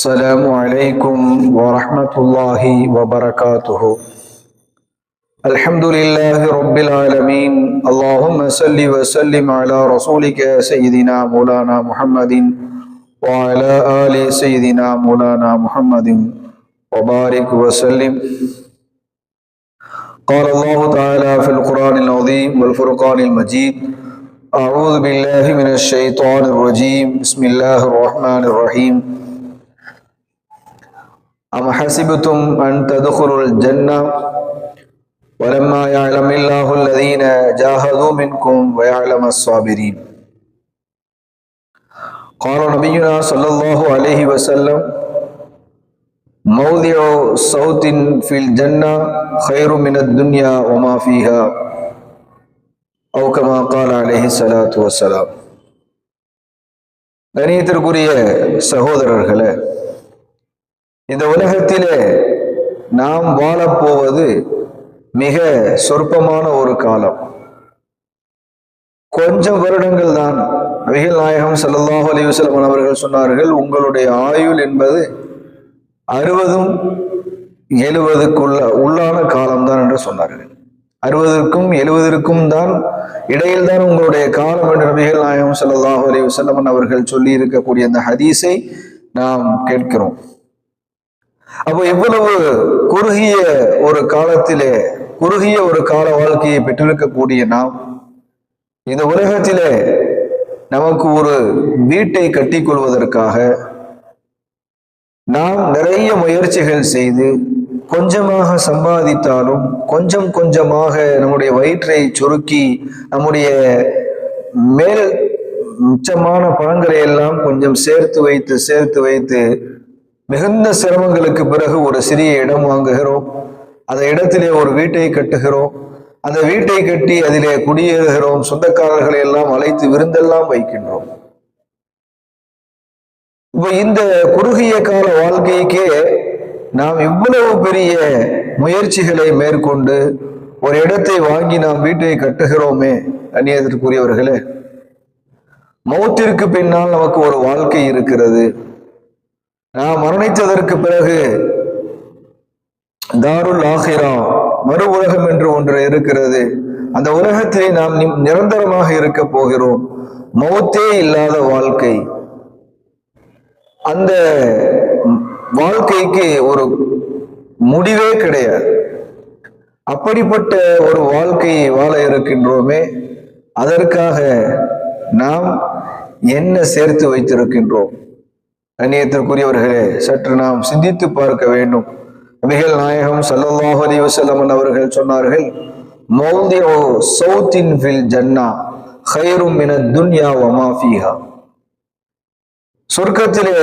السلام عليكم ورحمة الله وبركاته. الحمد لله رب العالمين. اللهم صل وسلم على رسولك سيدنا مولانا محمد وعلى آل سيدنا مولانا محمد وبارك وسلم. قال الله تعالى في القرآن العظيم والفرقان المجيد: أعوذ بالله من الشيطان الرجيم. بسم الله الرحمن الرحيم. أم حسبتم أن تدخلوا الجنة ولما يعلم الله الذين جاهدوا منكم ويعلم الصابرين. قال نبينا صلى الله عليه وسلم: موضع صوت في الجنة خير من الدنيا وما فيها، أو كما قال عليه الصلاة والسلام. கணியத்திற்குரிய சகோதரர்களே, இந்த உலகத்திலே நாம் வாழப்போவது மிக சொற்பமான ஒரு காலம். கொஞ்சம் வருடங்கள் தான். நபிகள் நாயகம் ஸல்லல்லாஹு அலைஹி வஸல்லம் அவர்கள் சொன்னார்கள், உங்களுடைய ஆயுள் என்பது 60-70 உள்ளான காலம்தான் என்று சொன்னார்கள். 60க்கும் 70க்கும் தான் இடையில் தான் உங்களுடைய காலம் என்று நபிகள் நாயகம் ஸல்லல்லாஹு அலைஹி வஸல்லம் அவர்கள் சொல்லி இருக்கக்கூடிய அந்த ஹதீஸை நாம் கேட்கிறோம். அப்போ எவ்வளவு குறுகிய ஒரு காலத்திலே, குறுகிய ஒரு கால வாழ்க்கையை பெற்றிருக்கக்கூடிய நாம் இந்த உலகத்திலே நமக்கு ஒரு வீட்டை கட்டிக் கொள்வதற்காக நாம் நிறைய முயற்சிகள் செய்து கொஞ்சமாக சம்பாதித்தாலும் கொஞ்சம் கொஞ்சமாக நம்முடைய வயிற்றை சுருக்கி நம்முடைய மேல் மிச்சமான பணங்களை எல்லாம் கொஞ்சம் சேர்த்து வைத்து மிகுந்த சிரமங்களுக்கு பிறகு ஒரு சிறிய இடம் வாங்குகிறோம். அந்த இடத்திலே ஒரு வீட்டை கட்டுகிறோம். அந்த வீட்டை கட்டி அதிலே குடியேறுகிறோம். சொந்தக்காரர்களை எல்லாம் அழைத்து விருந்தெல்லாம் வைக்கின்றோம். இப்ப இந்த குறுகிய கால வாழ்க்கைக்கே நாம் இவ்வளவு பெரிய முயற்சிகளை மேற்கொண்டு ஒரு இடத்தை வாங்கி நாம் வீட்டை கட்டுகிறோமே. கண்ணியத்திற்குரியவர்களே, மௌத்திற்கு பின்னால் நமக்கு ஒரு வாழ்க்கை இருக்கிறது. நாம் மரணித்ததற்கு பிறகு தாருல் ஆஹிரா, மறு உலகம் என்று ஒன்று இருக்கிறது. அந்த உலகத்திலே நாம் நிரந்தரமாக இருக்க போகிறோம். மௌத்தே இல்லாத வாழ்க்கை. அந்த வாழ்க்கைக்கு ஒரு முடிவே கிடையாது. அப்படிப்பட்ட ஒரு வாழ்க்கையை வாழ இருக்கின்றோமே, அதற்காக நாம் என்ன சேர்த்து வைத்திருக்கின்றோம்? கண்ணியத்திற்குரியவர்களே, சற்று நாம் சிந்தித்து பார்க்க வேண்டும். நபிகள் நாயகம் ஸல்லல்லாஹு அலைஹி வஸல்லம் அவர்கள் சொன்னார்கள், மௌதிஉ ஸௌத்தின் ஃபில் ஜன்னா கைரும் மினத் துன்யா வமா ஃபீஹா. சொர்க்கத்திலே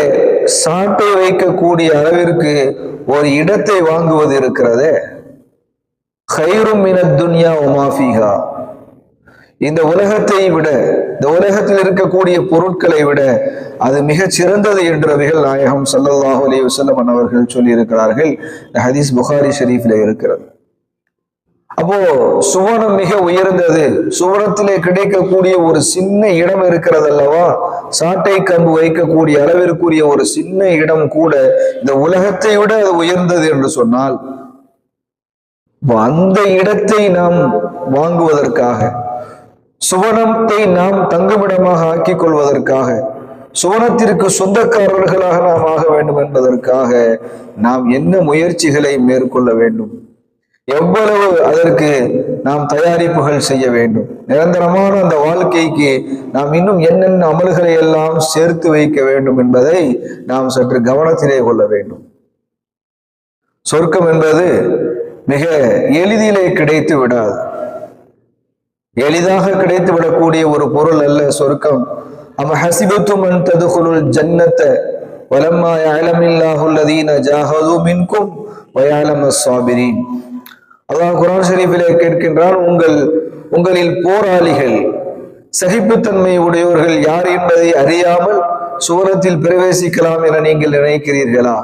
சாட்டை வைக்கக்கூடிய அளவிற்கு ஒரு இடத்தை வாங்குவது இருக்கிறதே, கைரும் மினத் துன்யா வமா ஃபீஹா. இந்த உலகத்தை விட, இந்த உலகத்தில் இருக்கக்கூடிய பொருட்களை விட அது மிகச் சிறந்தது என்று நபிகள் நாயகம் ஸல்லல்லாஹு அலைஹி வஸல்லம் அவர்கள் சொல்லி இருக்கிறார்கள். இந்த ஹதீஸ் புகாரி ஷரீஃபிலே இருக்கிறது. அப்போ சுவனம் மிக உயர்ந்தது. சுவனத்திலே கிடைக்கக்கூடிய ஒரு சின்ன இடம் இருக்கிறது அல்லவா, சாட்டை கம்பு வைக்கக்கூடிய அளவிற்குரிய ஒரு சின்ன இடம் கூட இந்த உலகத்தை விட அது உயர்ந்தது என்று சொன்னால், அந்த இடத்தை நாம் வாங்குவதற்காக, சுவனத்தை நாம் தங்குமிடமாக ஆக்கிக் கொள்வதற்காக, சுவனத்திற்கு சொந்தக்காரர்களாக நாம் ஆக வேண்டும் என்பதற்காக நாம் என்ன முயற்சிகளை மேற்கொள்ள வேண்டும்? எவ்வளவு அதற்கு நாம் தயாரிப்புகள் செய்ய வேண்டும்? நிரந்தரமான அந்த வாழ்க்கைக்கு நாம் இன்னும் என்னென்ன அமல்களை எல்லாம் சேர்த்து வைக்க வேண்டும் என்பதை நாம் சற்று கவனத்திலே கொள்ள வேண்டும். சொர்க்கம் என்பது மிக எளிதிலே கிடைத்து விடாது. எளிதாக கிடைத்து விடக்கூடிய ஒரு பொருள் அல்ல சொர்க்கம். அம் ஹஸிபத்தும் அன் ததுகுலுல் ஜன்னத வலம்மா யஅலமில்லாஹு அல்லதீன ஜாஹது மின்கும் வயஅலமஸ் ஸாபிரீன். அல்லாஹ் குர்ஆன் ஷரீஃபிலே கேட்கின்றான், உங்களில் போராளிகள், சகிப்புத்தன்மை உடையவர்கள் யார் என்பதை அறியாமல் சுவனத்தில் பிரவேசிக்கலாம் என நீங்கள் நினைக்கிறீர்களா?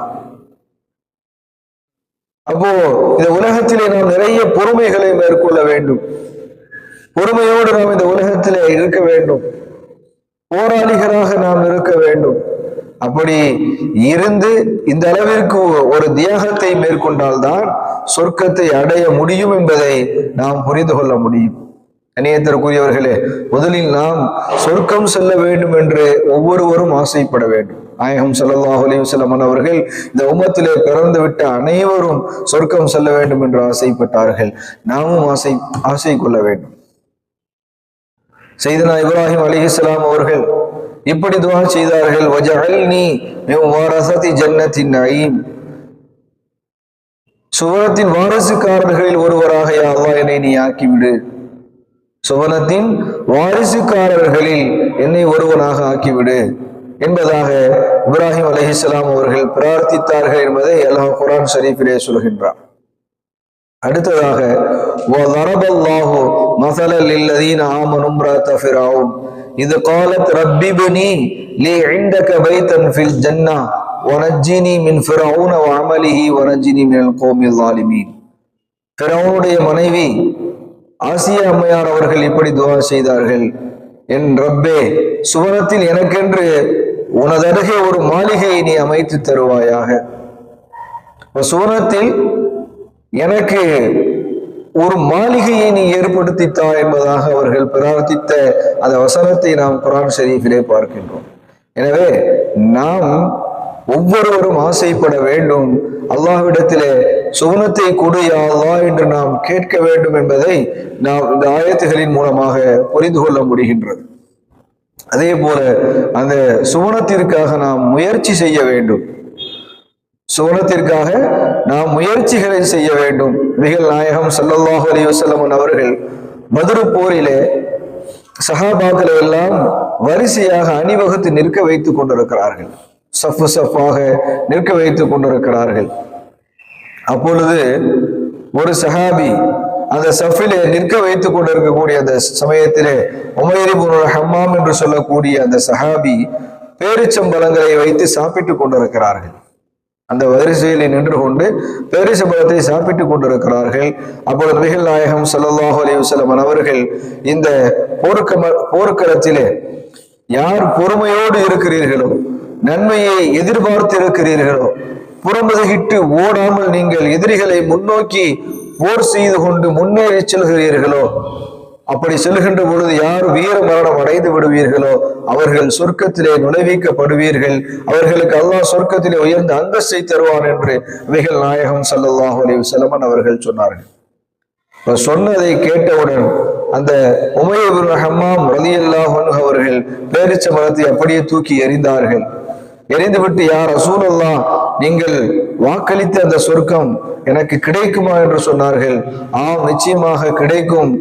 அப்போ இந்த உலகத்திலே நாம் நிறைய பொறுமைகளை மேற்கொள்ள வேண்டும். பொறுமையோடு நாம் இந்த உலகத்திலே இருக்க வேண்டும். போராளிகளாக நாம் இருக்க வேண்டும். அப்படி இருந்து இந்த அளவிற்கு ஒரு தியாகத்தை மேற்கொண்டால்தான் சொர்க்கத்தை அடைய முடியும் என்பதை நாம் புரிந்து கொள்ள முடியும். கண்ணியத்திற்குரியவர்களே, முதலில் நாம் சொர்க்கம் செல்ல வேண்டும் என்று ஒவ்வொருவரும் ஆசைப்பட வேண்டும். நாயகம் ஸல்லல்லாஹு அலைஹி வஸல்லம் அவர்கள் இந்த உம்மத்திலே பிறந்து விட்ட அனைவரும் சொர்க்கம் செல்ல வேண்டும் என்று ஆசைப்பட்டார்கள். நாமும் ஆசை கொள்ள வேண்டும். சையதுனா இப்ராஹிம் அலைஹிஸ்ஸலாம் அவர்கள் இப்படி துஆ செய்தார்கள், வஜஅல்னி மின் வரஸதி ஜன்னத்தின் நஈம், சுவனத்தின் வாரிசுக்காரர்களில் ஒருவராக யா அல்லாஹ் என்னை நீ ஆக்கிவிடு. சுவனத்தின் வாரிசுக்காரர்களில் என்னை ஒருவனாக ஆக்கிவிடு என்பதாக இப்ராஹிம் அலைஹிஸ்ஸலாம் அவர்கள் பிரார்த்தித்தார்கள் என்பதை அல்லாஹ் குர்ஆன் ஷரீஃபிலே சொல்கின்றார். அடுத்ததாக வதரபல்லாஹு மஸலல் லில்லதீன ஆமனு இம்ராஅத ஃபிரௌன் இத காலத் ரப்பி இப்னி லி இன்தக பைத்தன் ஃபில் ஜன்னah வனஜ்ஜினி மின் ஃபிரௌன வஅமலிஹி வனஜ்ஜினி மினல் கௌமில் ஸாலிமீன். ஃபிரௌனுடைய மனைவி ஆசியா அம்மையார் அவர்கள் இப்படி துஆ செய்தார்கள், என் ரப்பே, சுவனத்தில் எனக்கென்று உனதருகே ஒரு மாளிகையை நீ அமைத்து தருவாயாக. சுவனத்தில் எனக்கு ஒரு மாளிகையை நீ ஏற்படுத்தித்தா என்பதாக அவர்கள் பிரார்த்தித்த அந்த வசனத்தை நாம் குர்ஆன் ஷரீஃபிலே பார்க்கின்றோம். எனவே நாம் ஒவ்வொருவரும் ஆசைப்பட வேண்டும், அல்லாஹ்விடத்திலே சுவனத்தை கொடு யா அல்லாஹ் என்று நாம் கேட்க வேண்டும் என்பதை நாம் இந்த ஆயத்துகளின் மூலமாக புரிந்து கொள்ள முடிகின்றது. அதே போல அந்த சுவனத்திற்காக நாம் முயற்சி செய்ய வேண்டும். சுவனத்திற்காக நாம் முயற்சிகளை செய்ய வேண்டும். நபிகள் நாயகம் ஸல்லல்லாஹு அலைஹி வஸல்லம் அவர்கள் பத்ர் போரிலே சஹாபாக்களை எல்லாம் வரிசையாக அணிவகுத்து நிற்க வைத்துக் கொண்டிருக்கிறார்கள். சஃபாக நிற்க வைத்துக் கொண்டிருக்கிறார்கள். அப்பொழுது ஒரு சஹாபி அந்த சஃபிலே நிற்க வைத்துக் கொண்டிருக்கக்கூடிய அந்த சமயத்திலே உமைர் இப்னு ஹம்மாம் என்று சொல்லக்கூடிய அந்த சஹாபி பேரிச்சம்பழங்களை வைத்து சாப்பிட்டுக் கொண்டிருக்கிறார்கள். அந்த வரிசையில் நின்று கொண்டு பேரிச்சம்பழத்தை சாப்பிட்டுக் கொண்டிருக்கிறார்கள். அப்பொழுது நபிகள் நாயகம் ஸல்லல்லாஹு அலைஹி வஸல்லம் அவர்கள் இந்த போர்க்களத்திலே யார் பொறுமையோடு இருக்கிறீர்களோ, நன்மையை எதிர்பார்த்து இருக்கிறீர்களோ, புறமுதுகிட்டு ஓடாமல் நீங்கள் எதிரிகளை முன்னோக்கி போர் செய்து கொண்டு முன்னேறி செல்கிறீர்களோ, அப்படி செல்கின்ற பொழுது யார் வீர மரணம் அடைந்து விடுவீர்களோ அவர்கள் சொர்க்கத்திலே நுழைவிக்கப்படுவீர்கள், அவர்களுக்கு அல்லாஹ் சொர்க்கத்திலே உயர்ந்த அந்தஸ்தை தருவான் என்று நபிகள் நாயகம் ஸல்லல்லாஹு அலைஹி வஸல்லம் அவர்கள் சொன்னார்கள். சொன்னதை கேட்டவுடன் அந்த உமைர் இப்னு ஹம்மாம் ரலியல்லாஹு அன்ஹு அவர்கள் பேரிச்ச மரத்தை அப்படியே தூக்கி எறிந்தார்கள். எறிந்துவிட்டு, யா ரசூலல்லாஹ், நீங்கள் வாக்களித்த அந்த சொர்க்கம் எனக்கு கிடைக்குமா என்று சொன்னார்கள். ஆம், நிச்சயமாக கிடைக்கும்.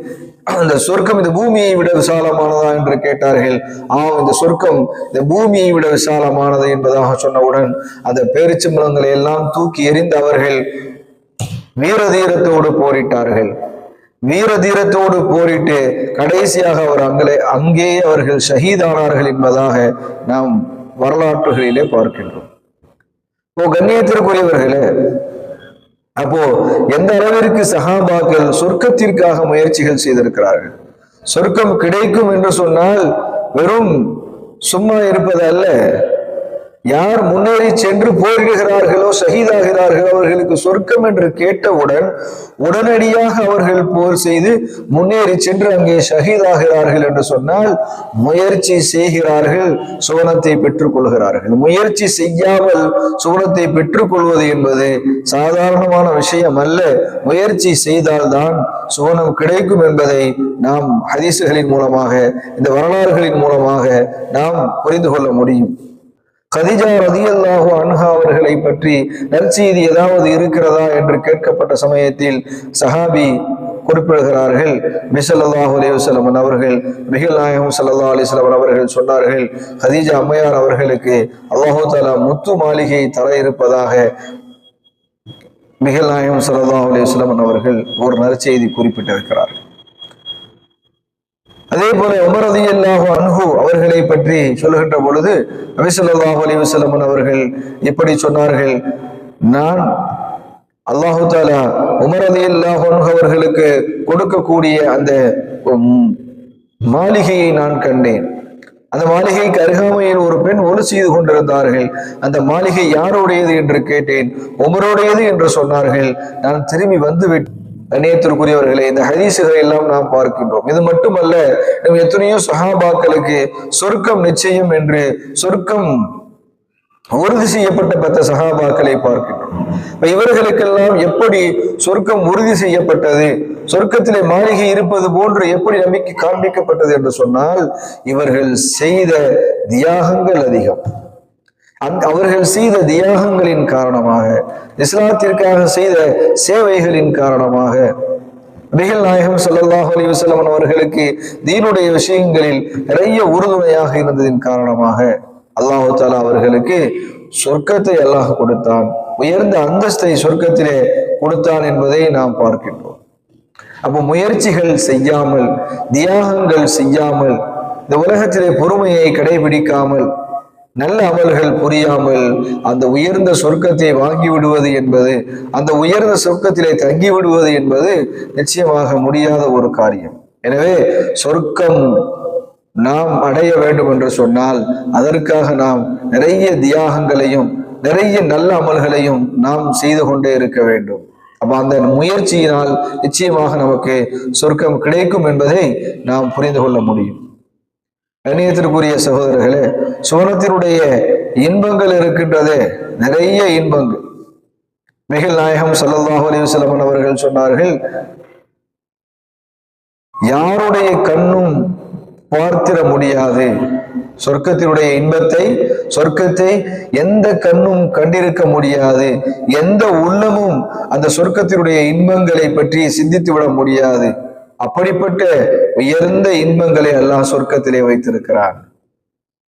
அந்த சொர்க்கம் இந்த பூமியை விட விசாலமானதா என்று கேட்டார்கள். ஆம், இந்த சொர்க்கம் இந்த பூமியை விட விசாலமானது என்பதாக சொன்னவுடன் அந்த பேரிச்சம்பழங்களை எல்லாம் தூக்கி எறிந்து அவர்கள் வீரதீரத்தோடு போரிட்டார்கள். வீரதீரத்தோடு போரிட்டு கடைசியாக அவர் அங்கேயே அவர்கள் ஷஹீதானார்கள் என்பதாக நாம் வரலாற்றுகளிலே பார்க்கின்றோம். கண்ணியத்திற்குரியவர்களே, அப்போ எந்த அளவிற்கு சஹாபாக்கள் சொர்க்கத்திற்காக முயற்சிகள் செய்திருக்கிறார்கள். சொர்க்கம் கிடைக்கும் என்று சொன்னால் வெறும் சும்மா இருப்பது அல்ல. யார் முன்னேறி சென்று போரிடுகிறார்களோ, ஷஹீதாகிறார்களோ, அவர்களுக்கு சொர்க்கம் என்று கேட்டவுடன் உடனடியாக அவர்கள் போர் செய்து முன்னேறி சென்று அங்கே ஷஹீதாகிறார்கள் என்று சொன்னால் முயற்சி செய்கிறார்கள், சுவனத்தை பெற்றுக் கொள்கிறார்கள். முயற்சி செய்யாமல் சுவனத்தை பெற்றுக் கொள்வது என்பது சாதாரணமான விஷயம் அல்ல. முயற்சி செய்தால்தான் சுவனம் கிடைக்கும் என்பதை நாம் ஹதீசுகளின் மூலமாக, இந்த வரலாறுகளின் மூலமாக நாம் புரிந்து கொள்ள முடியும். கதீஜா ரலியல்லாஹு அன்ஹா அவர்களை பற்றி நற்செய்தி ஏதாவது இருக்கிறதா என்று கேட்கப்பட்ட சமயத்தில் சஹாபி குறிப்பிடுகிறார்கள், நபி ஸல்லல்லாஹு அலைஹி வஸல்லம் அவர்கள், நபிகள் நாயகம் ஸல்லல்லாஹு அலைஹி வஸல்லம் அவர்கள் சொன்னார்கள், கதீஜா அம்மையார் அவர்களுக்கு அல்லாஹு தஆலா முத்து மாளிகை தர இருப்பதாக நபிகள் நாயகம் ஸல்லல்லாஹு அலைஹி வஸல்லம் அவர்கள் ஒரு நற்செய்தி குறிப்பிட்டிருக்கிறார்கள். அதே போல உமர் ரலியல்லாஹு அன்ஹு அவர்களை பற்றி சொல்லுகின்ற பொழுது நபி ஸல்லல்லாஹு அலைஹி வஸல்லம் அவர்கள் இப்படி சொன்னார்கள், நான் அல்லாஹு தஆலா உமர் ரலியல்லாஹு அன்ஹு அவர்களுக்கு கொடுக்கக்கூடிய அந்த மாளிகையை நான் கண்டேன். அந்த மாளிகைக்கு அருகாமையில் ஒரு பெண் ஒலு செய்து கொண்டிருந்தார்கள். அந்த மாளிகை யாருடையது என்று கேட்டேன். உமருடையது என்று சொன்னார்கள். நான் திரும்பி வந்துவிட்டேன். கண்ணியத்திற்குரியவர்களே, இந்த ஹதீசுகளை எல்லாம் நாம் பார்க்கின்றோம். இது மட்டுமல்ல, நம்ம எத்தனையோ சஹாபாக்களுக்கு சொர்க்கம் நிச்சயம் என்று சொர்க்கம் உறுதி செய்யப்பட்ட 10 சஹாபாக்களை பார்க்கின்றோம். இவர்களுக்கெல்லாம் எப்படி சொர்க்கம் உறுதி செய்யப்பட்டது, சொர்க்கத்திலே மாளிகை இருப்பது போன்று எப்படி நம்பிக்கை காண்பிக்கப்பட்டது என்று சொன்னால், இவர்கள் செய்த தியாகங்கள் அதிகம். அவர்கள் செய்த தியாகங்களின் காரணமாக, இஸ்லாத்திற்காக செய்த சேவைகளின் காரணமாக, நபிகள் நாயகம் ஸல்லல்லாஹு அலைஹி வஸல்லம் அவர்களுக்கு தீனுடைய விஷயங்களில் நிறைய உறுதுணையாக இருந்ததின் காரணமாக அல்லாஹ் தஆலா அவர்களுக்கு சொர்க்கத்தை அல்லாஹ் கொடுத்தான், உயர்ந்த அந்தஸ்தை சொர்க்கத்திலே கொடுத்தான் என்பதை நாம் பார்க்கின்றோம். அப்போ முயற்சிகள் செய்யாமல், தியாகங்கள் செய்யாமல், இந்த உலகத்திலே பொறுமையை கடைபிடிக்காமல், நல்ல அமல்கள் புரியாமல் அந்த உயர்ந்த சொர்க்கத்தை வாங்கி விடுவது என்பது, அந்த உயர்ந்த சொர்க்கத்திலே தங்கி விடுவது என்பது நிச்சயமாக முடியாத ஒரு காரியம். எனவே சொர்க்கம் நாம் அடைய வேண்டும் என்று சொன்னால் அதற்காக நாம் நிறைய தியாகங்களையும் நிறைய நல்ல அமல்களையும் நாம் செய்து கொண்டே இருக்க வேண்டும். அப்ப அந்த முயற்சியினால் நிச்சயமாக நமக்கு சொர்க்கம் கிடைக்கும் என்பதை நாம் புரிந்து கொள்ள முடியும். கண்ணியத்திற்குரிய சகோதரர்களே, சுவனத்தினுடைய இன்பங்கள் இருக்கின்றதே, நிறைய இன்பங்கள். நபிகள் நாயகம் ஸல்லல்லாஹு அலைஹி வஸல்லம் அவர்கள் சொன்னார்கள், யாருடைய கண்ணும் பார்த்திட முடியாது சொர்க்கத்தினுடைய இன்பத்தை, சொர்க்கத்தை எந்த கண்ணும் கண்டிருக்க முடியாது, எந்த உள்ளமும் அந்த சொர்க்கத்தினுடைய இன்பங்களை பற்றி சிந்தித்து விட முடியாது. அப்படிப்பட்ட உயர்ந்த இன்பங்களை அல்லாஹ் சொர்க்கத்திலே வைத்திருக்கிறான்.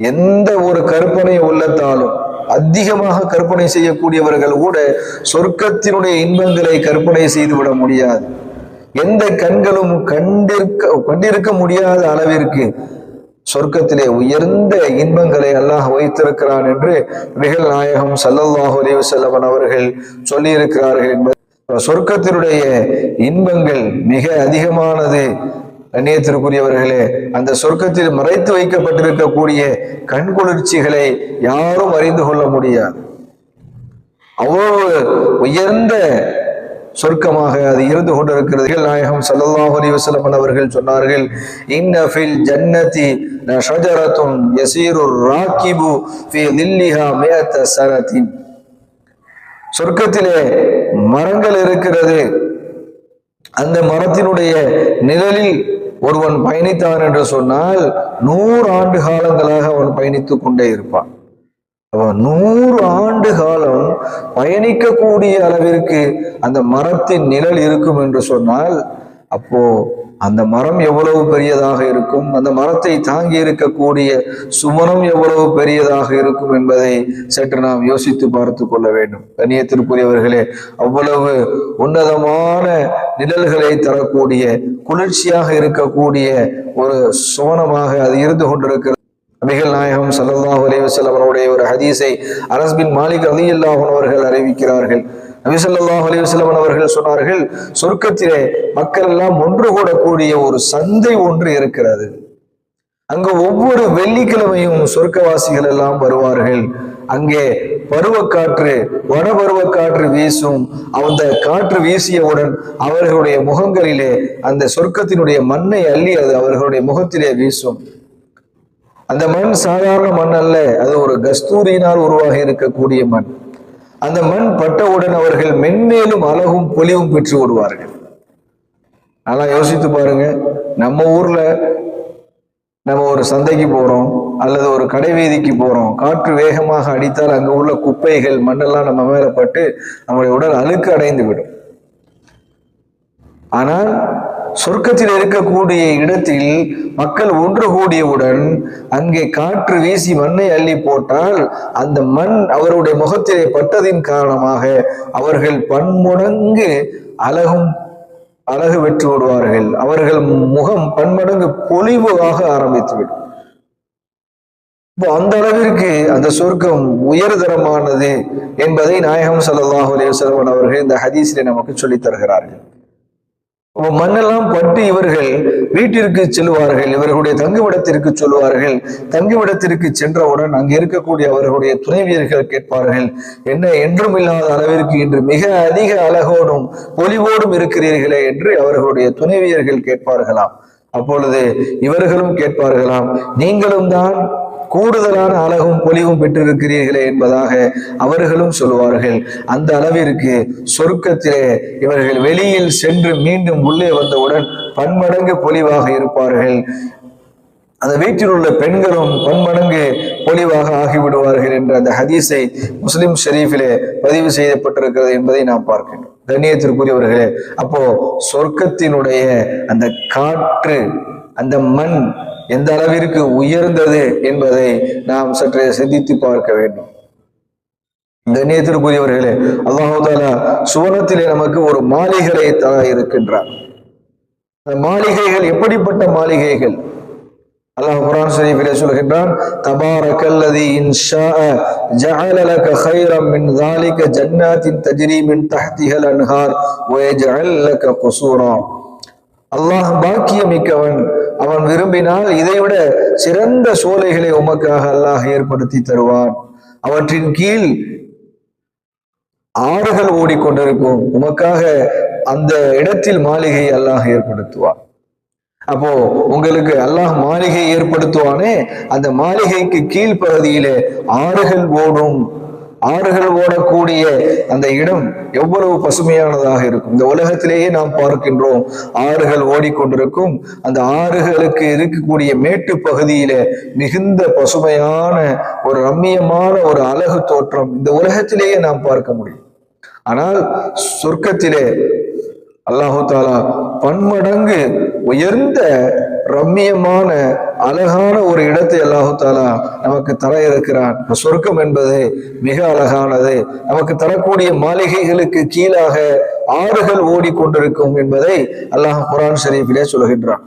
எந்த ஒரு கற்பனை உள்ளத்தாலும் அதிகமாக கற்பனை செய்யக்கூடியவர்கள் கூட சொர்க்கத்தினுடைய இன்பங்களை கற்பனை செய்து விட முடியாது. எந்த கண்களும் கண்டிருக்க முடியாத அளவிற்கு சொர்க்கத்திலே உயர்ந்த இன்பங்களை அல்லாஹ் வைத்திருக்கிறான் என்று நபிகள் நாயகம் ஸல்லல்லாஹு அலைஹி வஸல்லம் அவர்கள் சொல்லி இருக்கிறார்கள் என்பது. சொர்க்கத்தினுடைய இன்பங்கள் மிக அதிகமானது. கண்ணியத்திற்குரியவர்களே, அந்த சொர்க்கத்தில் மறைத்து வைக்கப்பட்டிருக்கக்கூடிய கண்குளிர்ச்சிகளை யாரும் அறிந்து கொள்ள முடியாது. அவ்வளவு உயர்ந்த சொர்க்கமாக அது இருந்து கொண்டிருக்கிறது. நாயகம் ஸல்லல்லாஹு அலைஹி வஸல்லம் அவர்கள் சொன்னார்கள், இன்ன ஃபில் ஜன்னதி லஷஜரத்துன் யஸீரு ராகிபு ஃபீ லில்லிஹா மியத ஸனத்தின். சொர்க்கத்திலே மரங்கள் இருக்கிறது. அந்த மரத்தினுடைய நிழலில் ஒருவன் பயணித்தான் என்று சொன்னால் 100 ஆண்டு காலங்களாக அவன் பயணித்துக் கொண்டே இருப்பான். 100 ஆண்டு காலம் பயணிக்கக்கூடிய அளவிற்கு அந்த மரத்தின் நிழல் இருக்கும் என்று சொன்னால், அப்போ அந்த மரம் எவ்வளவு பெரியதாக இருக்கும், அந்த மரத்தை தாங்கி இருக்கக்கூடிய சுமனம் எவ்வளவு பெரியதாக இருக்கும் என்பதை சற்று நாம் யோசித்து பார்த்து கொள்ள வேண்டும். கண்ணியத்திற்குரியவர்களே, அவ்வளவு உன்னதமான நிழல்களை தரக்கூடிய, குளிர்ச்சியாக இருக்கக்கூடிய ஒரு சுவனமாக அது இருந்து கொண்டிருக்கிறது. நபிகள் நாயகம் ஸல்லல்லாஹு அலைஹி வஸல்லம் அவருடைய ஒரு ஹதீஸை அனஸ் பின் மாலிக் ரலியல்லாஹு அன்ஹு அவர்கள் அறிவிக்கிறார்கள். நபி ஸல்லல்லாஹு அலைஹி வஸல்லம் அவர்கள் சொன்னார்கள், சொர்க்கத்திலே மக்கள் எல்லாம் ஒன்று கூடக்கூடிய ஒரு சந்தை ஒன்று இருக்கிறது. அங்கு ஒவ்வொரு வெள்ளிக்கிழமையும் சொர்க்கவாசிகள் எல்லாம் வருவார்கள். அங்கே பருவக்காற்று, வடபருவக்காற்று வீசும். அந்த காற்று வீசியவுடன் அவர்களுடைய முகங்களிலே அந்த சொர்க்கத்தினுடைய மண்ணை அள்ளி அது அவர்களுடைய முகத்திலே வீசும். அந்த மண் சாதாரண மண் அல்ல, அது ஒரு கஸ்தூரியினால் உருவாகி இருக்கக்கூடிய மண். அந்த மண் பட்டவுடன் அவர்கள் மென்மேலும் அழகும் பொலிவும் பெற்று விடுவார்கள். ஆனா யோசித்து பாருங்க, நம்ம ஊர்ல நம்ம ஒரு சந்தைக்கு போறோம் அல்லது ஒரு கடை வீதிக்கு போறோம், காற்று வேகமாக அடித்தால் அங்க உள்ள குப்பைகள் மண்ணெல்லாம் நம்ம மேல பட்டு நம்முடைய உடல் அழுக்கு அடைந்து விடும். ஆனால் சொர்க்கத்தில் இருக்கக்கூடிய இடத்தில் மக்கள் ஒன்று கூடியவுடன் அங்கே காற்று வீசி மண்ணை அள்ளி போட்டால் அந்த மண் அவருடைய முகத்திலே பட்டதின் காரணமாக அவர்கள் பன்மடங்கு அழகு பெற்று விடுவார்கள். அவர்கள் முகம் பன்மடங்கு பொலிவாக ஆரம்பித்துவிடும். இப்போ அந்த அளவிற்கு அந்த சொர்க்கம் உயர்தரமானது என்பதை நாயகம் ஸல்லல்லாஹு அலைஹி வஸல்லம் அவர்கள் இந்த ஹதீஸிலே நமக்கு சொல்லித் தருகிறார்கள். மண்ணெல்லாம் பட்டு இவர்கள் வீட்டிற்கு செல்வார்கள், இவர்களுடைய தங்குமிடத்திற்கு சொல்வார்கள். தங்குமிடத்திற்கு சென்றவுடன் அங்கு இருக்கக்கூடிய அவர்களுடைய துணைவியர்கள் கேட்பார்கள், என்ன என்றும் இல்லாத அளவிற்கு இன்று மிக அதிக அழகோடும் பொலிவோடும் இருக்கிறீர்களே என்று அவர்களுடைய துணைவியர்கள் கேட்பார்களாம். அப்பொழுது இவர்களும் கேட்பார்களாம், நீங்களும் தான் கூடுதலான அழகும் பொலிவும் பெற்றிருக்கிறீர்களே என்பதாக அவர்களும் சொல்வார்கள். அந்த அளவிற்கு சொர்க்கத்திலே இவர்கள் வெளியில் சென்று மீண்டும் உள்ளே வந்தவுடன் பன்மடங்கு பொலிவாக இருப்பார்கள். அந்த வீட்டில் உள்ள பெண்களும் பன்மடங்கு பொலிவாக ஆகிவிடுவார்கள் என்ற அந்த ஹதீஸை முஸ்லிம் ஷரீஃபிலே பதிவு செய்யப்பட்டிருக்கிறது என்பதை நாம் பார்க்கின்றோம். கண்ணியத்திற்குரியவர்களே, அப்போ சொர்க்கத்தினுடைய அந்த காற்று, அந்த மண் எந்த அளவிற்கு உயர்ந்தது என்பதை நாம் சற்று சிந்தித்து பார்க்க வேண்டும். கண்ணியத்திற்குரியவர்களே, அல்லாஹ் தஆலா சுவனத்திலே நமக்கு ஒரு மாளிகைகளை தர இருக்கின்றார். அந்த மாளிகைகள் எப்படிப்பட்ட மாளிகைகள்? அல்லாஹ் குர்ஆன் ஷரீஃபிலே சொல்கின்றான், தபாரக்கல்லதி இன்ஷாஅ ஜஅல லக கைரம் மின் ذلك ஜன்னாத்தின் தஜ்ரி மின் தஹ்திஹல் அன்ஹார் வ யஜஅல் லக குஸூரா. அல்லாஹ் பாக்கியமிக்கவன், அவன் விரும்பினால் இதைவிட சிறந்த சோலைகளை உமக்காக அல்லாஹ் ஏற்படுத்தி தருவான். அவற்றின் கீழ் ஆறுகள் ஓடிக்கொண்டிருக்கும். உமக்காக அந்த இடத்தில் மாளிகை அல்லாஹ் ஏற்படுத்துவான். அப்போ உங்களுக்கு அல்லாஹ் மாளிகை ஏற்படுத்துவானே, அந்த மாளிகைக்கு கீழ்ப்பகுதியிலே ஆறுகள் ஓடும். ஆறுகள் ஓடக்கூடிய அந்த இடம் எவ்வளவு பசுமையானதாக இருக்கும். இந்த உலகத்திலேயே நாம் பார்க்கின்றோம், ஆறுகள் ஓடிக்கொண்டிருக்கும். அந்த ஆறுகளுக்கு இருக்கக்கூடிய மேட்டு பகுதியில மிகுந்த பசுமையான ஒரு ரம்மியமான ஒரு அழகு தோற்றம் இந்த உலகத்திலேயே நாம் பார்க்க முடியும். ஆனால் சொர்க்கத்திலே அல்லாஹு தாலா பன்மடங்கு உயர்ந்த ரம்மியமான அழகான ஒரு இடத்தை அல்லாஹு தாலா நமக்கு தர இருக்கிறான். சொர்க்கம் என்பது மிக அழகானது. நமக்கு தரக்கூடிய மாளிகைகளுக்கு கீழாக ஆறுகள் ஓடிக்கொண்டிருக்கும் என்பதை அல்லாஹ் குர்ஆன் ஷரீஃபிலே சொல்கின்றான்.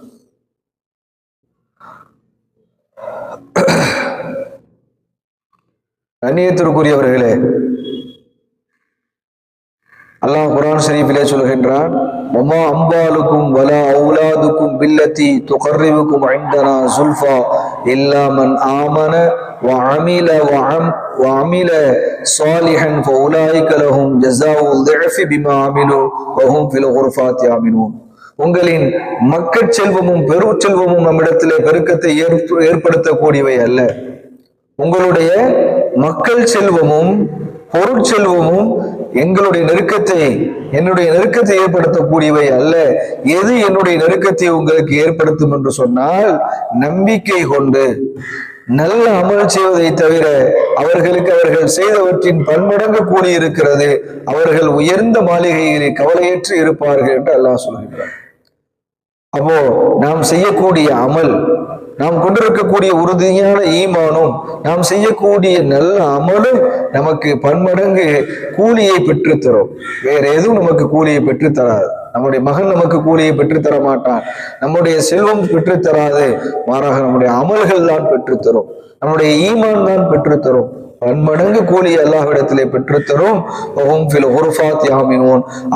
கண்ணியத்திற்குரியவர்களே, அல்லாஹ் குர்ஆன் ஷரீஃபிலே சொல்கின்றான், வமா அம்வாலுக்கும் வலா அவுலாதுக்கும் பில்லதி துகர்ரிபுக்கும் இன்தனா ஸுல்ஃபா இல்லா மன் ஆமன வஅமில ஸாலிஹன் ஃபஉலாயிக லஹும் ஜஸாஉல் ضعஃபி பிமா அமிலு வஹும் ஃபில் குர்ஃபாத்தி ஆமினூன். உங்களின் மக்கட் செல்வமும் பெருச்செல்வமும் நம்மிடத்திலே பெருக்கத்தை ஏற்படுத்தக்கூடியவை அல்ல. உங்களுடைய மக்கள் செல்வமும் பொருட்செல்வமும் என்னுடைய நெருக்கத்தை ஏற்படுத்தக்கூடியவை அல்ல. எது என்னுடைய நெருக்கத்தை உங்களுக்கு ஏற்படுத்தும் என்று சொன்னால், நம்பிக்கை கொண்டு நல்ல அமல் செய்வதை தவிர அவர்களுக்கு அவர்கள் செய்தவற்றின் பன்மடங்கு கூலி இருக்கிறது. அவர்கள் உயர்ந்த மாளிகைகளில் கவலையற்று இருப்பார்கள் என்று அல்லாஹ் சொல்கிறார். அப்போ நாம் செய்யக்கூடிய அமல், நாம் கொண்டிருக்கக்கூடிய உறுதியான ஈமானும், நாம் செய்யக்கூடிய நல்ல அமலும் நமக்கு பன்மடங்கு கூலியை பெற்றுத்தரும். வேற எதுவும் நமக்கு கூலியை பெற்றுத்தராது. நம்முடைய மகன் நமக்கு கூலியை பெற்றுத்தர மாட்டான், நம்முடைய செல்வம் பெற்றுத்தராது. மாறாக நம்முடைய அமல்கள் தான் பெற்றுத்தரும், நம்முடைய ஈமான் தான் பெற்றுத்தரும். பன்மடங்கு கூலி அல்லாஹ்விடத்திலே பெற்றுத்தரும்.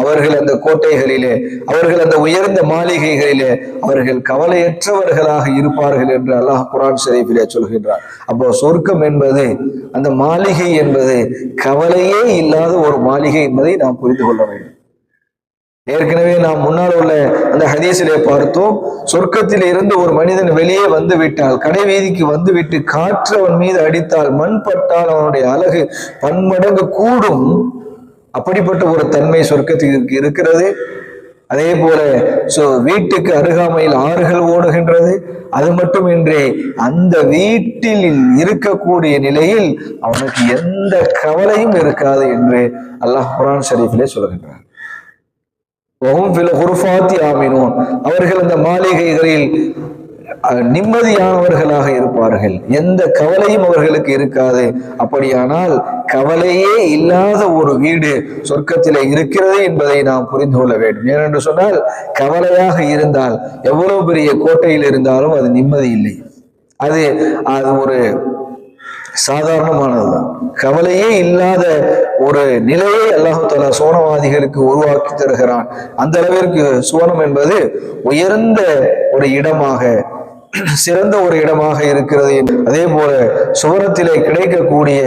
அவர்கள் அந்த கோட்டைகளிலே, அவர்கள் அந்த உயர்ந்த மாளிகைகளிலே அவர்கள் கவலையற்றவர்களாக இருப்பார்கள் என்று அல்லாஹ் குர்ஆன் ஷரீஃபிலே சொல்கின்றார். அப்போ சொர்க்கம் என்பது, அந்த மாளிகை என்பது கவலையே இல்லாத ஒரு மாளிகை என்பதை நாம் புரிந்து கொள்ள வேண்டும். ஏற்கனவே நாம் முன்னால் உள்ள அந்த ஹதீஸிலே பார்த்தோம், சொர்க்கத்தில் இருந்து ஒரு மனிதன் வெளியே வந்து விட்டால், கடை வீதிக்கு வந்து விட்டு காற்று அவன் மீது அடித்தால், மண் பட்டால் அவனுடைய அழகு பன்மடங்கு கூடும். அப்படிப்பட்ட ஒரு தன்மை சொர்க்கத்திற்கு இருக்கிறது. அதே போல வீட்டுக்கு அருகாமையில் ஆறுகள் ஓடுகின்றது. அது மட்டுமின்றி அந்த வீட்டில் இருக்கக்கூடிய நிலையில் அவனுக்கு எந்த கவலையும் இருக்காது என்று அல்லாஹ் குர்ஆன் ஷரீஃபிலே சொல்கின்றார். அவர்கள் அந்த மாளிகைகளில் நிம்மதியானவர்களாக இருப்பார்கள், எந்த கவலையும் அவர்களுக்கு இருக்காது. அப்படியானால் கவலையே இல்லாத ஒரு வீடு சொர்க்கத்திலே இருக்கிறது என்பதை நாம் புரிந்து கொள்ள வேண்டும். ஏனென்று சொன்னால், கவலையாக இருந்தால் எவ்வளவு பெரிய கோட்டையில் இருந்தாலும் அது நிம்மதி இல்லை. அது ஒரு சாதாரணமானதுதான். கவலையே இல்லாத ஒரு நிலையை அல்லாஹு தஆலா சோனவாதிகளுக்கு உருவாக்கி தருகிறான். அந்த அளவிற்கு சுவனம் என்பது உயர்ந்த ஒரு இடமாக, சிறந்த ஒரு இடமாக இருக்கிறது. அதே போல சுவனத்திலே கிடைக்கக்கூடிய